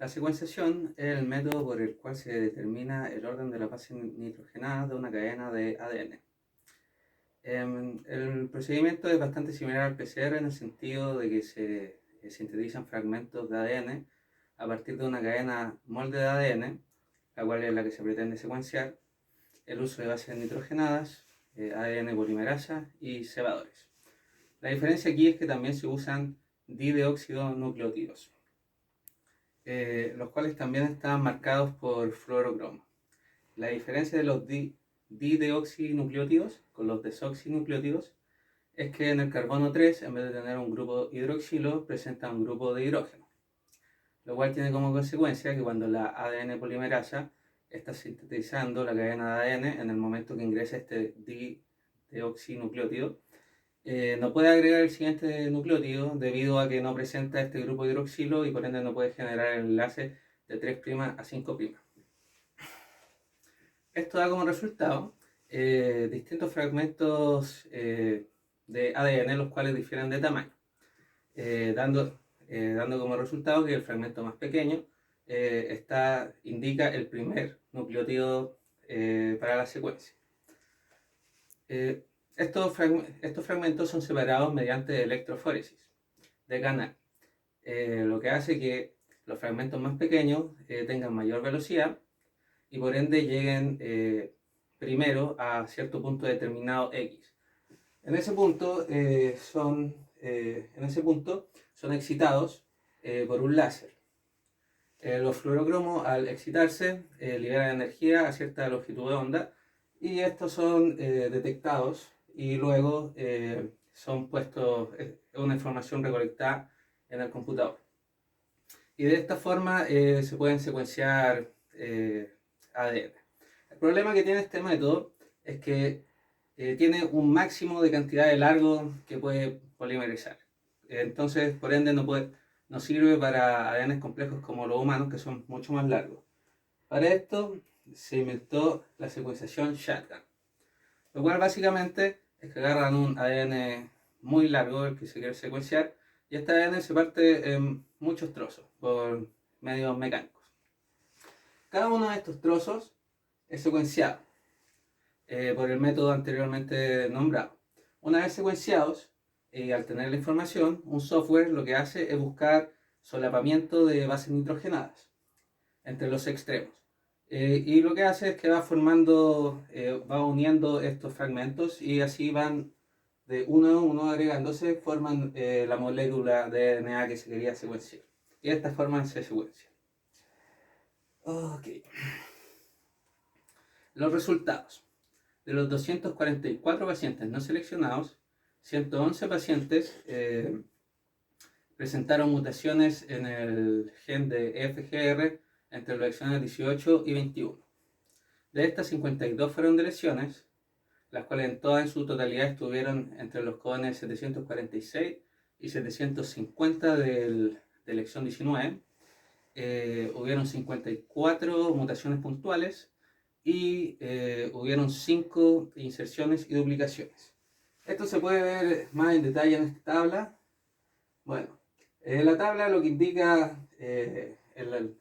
La secuenciación es el método por el cual se determina el orden de las bases nitrogenadas de una cadena de ADN. El procedimiento es bastante similar al PCR en el sentido de que se sintetizan fragmentos de ADN a partir de una cadena molde de ADN, la cual es la que se pretende secuenciar, el uso de bases nitrogenadas, ADN polimerasa y cebadores. La diferencia aquí es que también se usan dideoxinucleótidos, los cuales también están marcados por fluorocromo. La diferencia de los dideoxinucleótidos con los desoxinucleótidos es que en el carbono 3, en vez de tener un grupo hidroxilo, presenta un grupo de hidrógeno, lo cual tiene como consecuencia que cuando la ADN polimerasa está sintetizando la cadena de ADN, en el momento que ingresa este dideoxinucleótido, no puede agregar el siguiente nucleótido debido a que no presenta este grupo hidroxilo y por ende no puede generar el enlace de 3' a 5'. Esto da como resultado distintos fragmentos de ADN, los cuales difieren de tamaño, dando como resultado que el fragmento más pequeño indica el primer nucleótido para la secuencia. Estos fragmentos son separados mediante electroforesis de canal, lo que hace que los fragmentos más pequeños tengan mayor velocidad y por ende lleguen primero a cierto punto determinado X. En ese punto son excitados por un láser. Los fluorocromos, al excitarse, liberan energía a cierta longitud de onda y estos son detectados y luego son puestos, una información recolectada en el computador. Y de esta forma se pueden secuenciar ADN. El problema que tiene este método es que tiene un máximo de cantidad de largo que puede polimerizar. Entonces, por ende, no sirve para ADNs complejos como los humanos, que son mucho más largos. Para esto se inventó la secuenciación shotgun, lo cual básicamente es que agarran un ADN muy largo, el que se quiere secuenciar, y este ADN se parte en muchos trozos por medios mecánicos. Cada uno de estos trozos es secuenciado por el método anteriormente nombrado. Una vez secuenciados, al tener la información, un software lo que hace es buscar solapamiento de bases nitrogenadas entre los extremos. Y lo que hace es que va uniendo estos fragmentos y así van de uno a uno agregándose, forman la molécula de DNA que se quería secuenciar. Y de esta forma se secuencia. Ok. Los resultados. De los 244 pacientes no seleccionados, 111 pacientes presentaron mutaciones en el gen de FGR entre los exones 18 y 21. De estas, 52 fueron de lesiones, las cuales todas en su totalidad estuvieron entre los codones 746 y 750 del exón 19. Hubieron 54 mutaciones puntuales y hubieron 5 inserciones y duplicaciones. Esto se puede ver más en detalle en esta tabla. Bueno, la tabla lo que indica el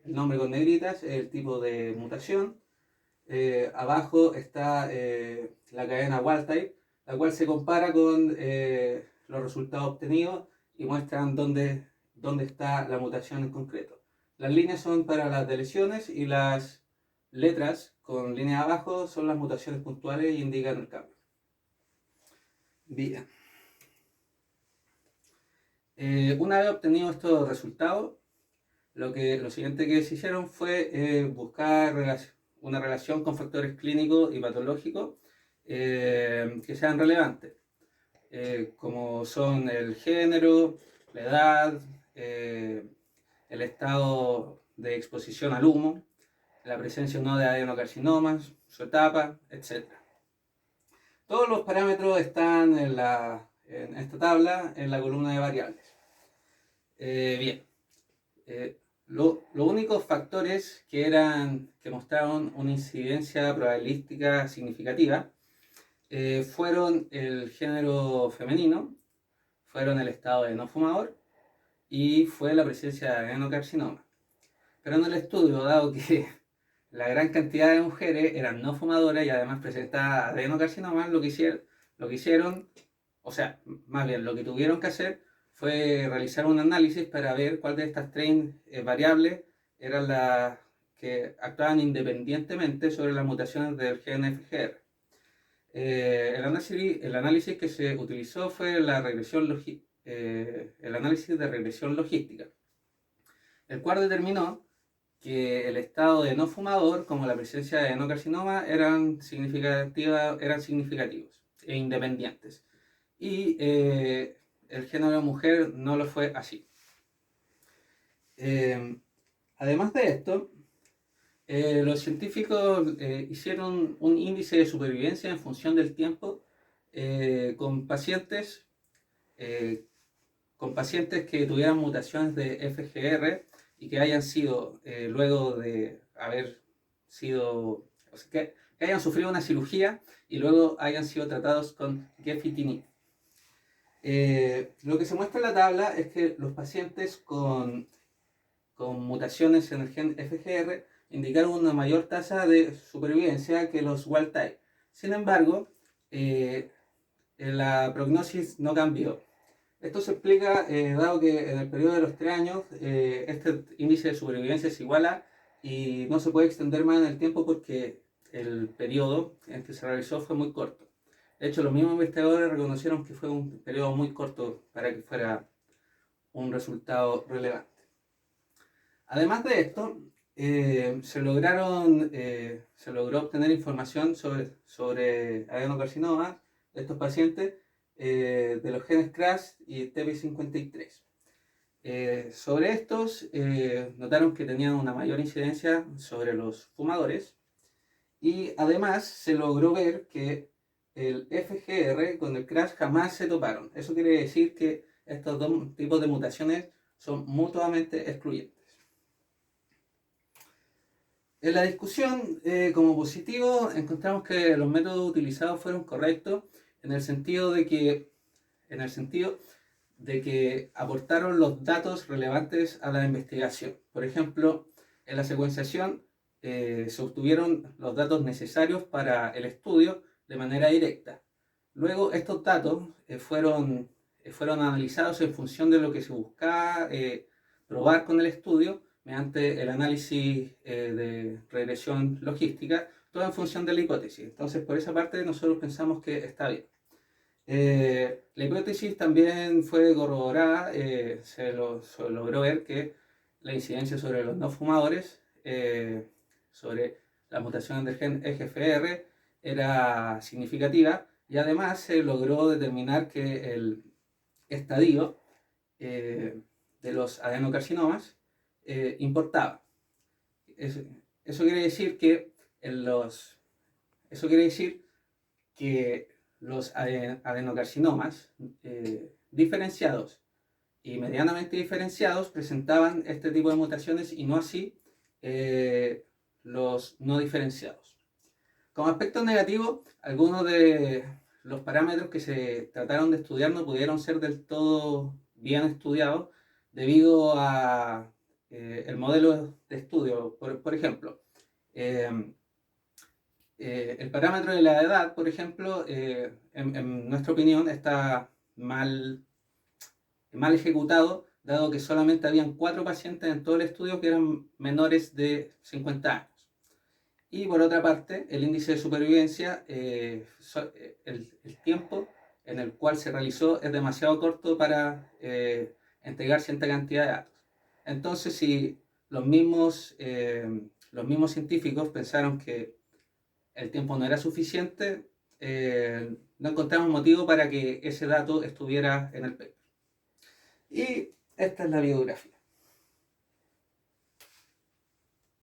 nombre con negritas es el tipo de mutación. Abajo está la cadena wild type, la cual se compara con los resultados obtenidos y muestran dónde está la mutación en concreto. Las líneas son para las deleciones y las letras con línea abajo son las mutaciones puntuales y indican el cambio. Bien. Una vez obtenidos estos resultados, lo siguiente que se hicieron fue buscar una relación con factores clínicos y patológicos que sean relevantes, como son el género, la edad, el estado de exposición al humo, la presencia o no de adenocarcinomas, su etapa, etc. Todos los parámetros están en esta tabla, en la columna de variables. Bien. Los únicos factores que mostraron una incidencia probabilística significativa fueron el género femenino, fueron el estado de no fumador y fue la presencia de adenocarcinoma. Pero en el estudio, dado que la gran cantidad de mujeres eran no fumadoras y además presentaban adenocarcinoma, lo que hicieron, o sea, más bien lo que tuvieron que hacer fue realizar un análisis para ver cuál de estas tres variables eran las que actuaban independientemente sobre las mutaciones del gen FGR. El análisis que se utilizó fue el análisis de regresión logística, el cual determinó que el estado de no fumador, como la presencia de adenocarcinoma, eran significativos e independientes. Y el género mujer no lo fue así. Además de esto, los científicos hicieron un índice de supervivencia en función del tiempo con pacientes que tuvieran mutaciones de FGR y que hayan sido, luego de haber sido, o sea, que hayan sufrido una cirugía y luego hayan sido tratados con gefitinib. Lo que se muestra en la tabla es que los pacientes con mutaciones en el gen FGR indicaron una mayor tasa de supervivencia que los wild type. Sin embargo, la prognosis no cambió. Esto se explica dado que en el periodo de los 3 años este índice de supervivencia se iguala y no se puede extender más en el tiempo porque el periodo en que se realizó fue muy corto. De hecho, los mismos investigadores reconocieron que fue un periodo muy corto para que fuera un resultado relevante. Además de esto, se logró obtener información sobre adenocarcinoma de estos pacientes de los genes CRAS y TP53. Sobre estos, notaron que tenían una mayor incidencia sobre los fumadores y además se logró ver que el FGR con el CRAS jamás se toparon. Eso quiere decir que estos dos tipos de mutaciones son mutuamente excluyentes. En la discusión, como positivo, encontramos que los métodos utilizados fueron correctos en el sentido de que aportaron los datos relevantes a la investigación. Por ejemplo, en la secuenciación se obtuvieron los datos necesarios para el estudio de manera directa. Luego estos datos fueron analizados en función de lo que se buscaba probar con el estudio mediante el análisis de regresión logística, todo en función de la hipótesis. Entonces, por esa parte nosotros pensamos que está bien. La hipótesis también fue corroborada, se logró ver que la incidencia sobre los no fumadores, sobre las mutaciones del gen EGFR, era significativa y además se logró determinar que el estadio de los adenocarcinomas importaba. Eso quiere decir que los adenocarcinomas diferenciados y medianamente diferenciados presentaban este tipo de mutaciones y no así los no diferenciados. Como aspecto negativo, algunos de los parámetros que se trataron de estudiar no pudieron ser del todo bien estudiados debido a el modelo de estudio. Por ejemplo, el parámetro de la edad, por ejemplo, en nuestra opinión está mal ejecutado, dado que solamente habían 4 pacientes en todo el estudio que eran menores de 50 años. Y por otra parte, el índice de supervivencia, el tiempo en el cual se realizó es demasiado corto para entregar cierta cantidad de datos. Entonces, si los mismos científicos pensaron que el tiempo no era suficiente, no encontramos motivo para que ese dato estuviera en el paper. Y esta es la bibliografía.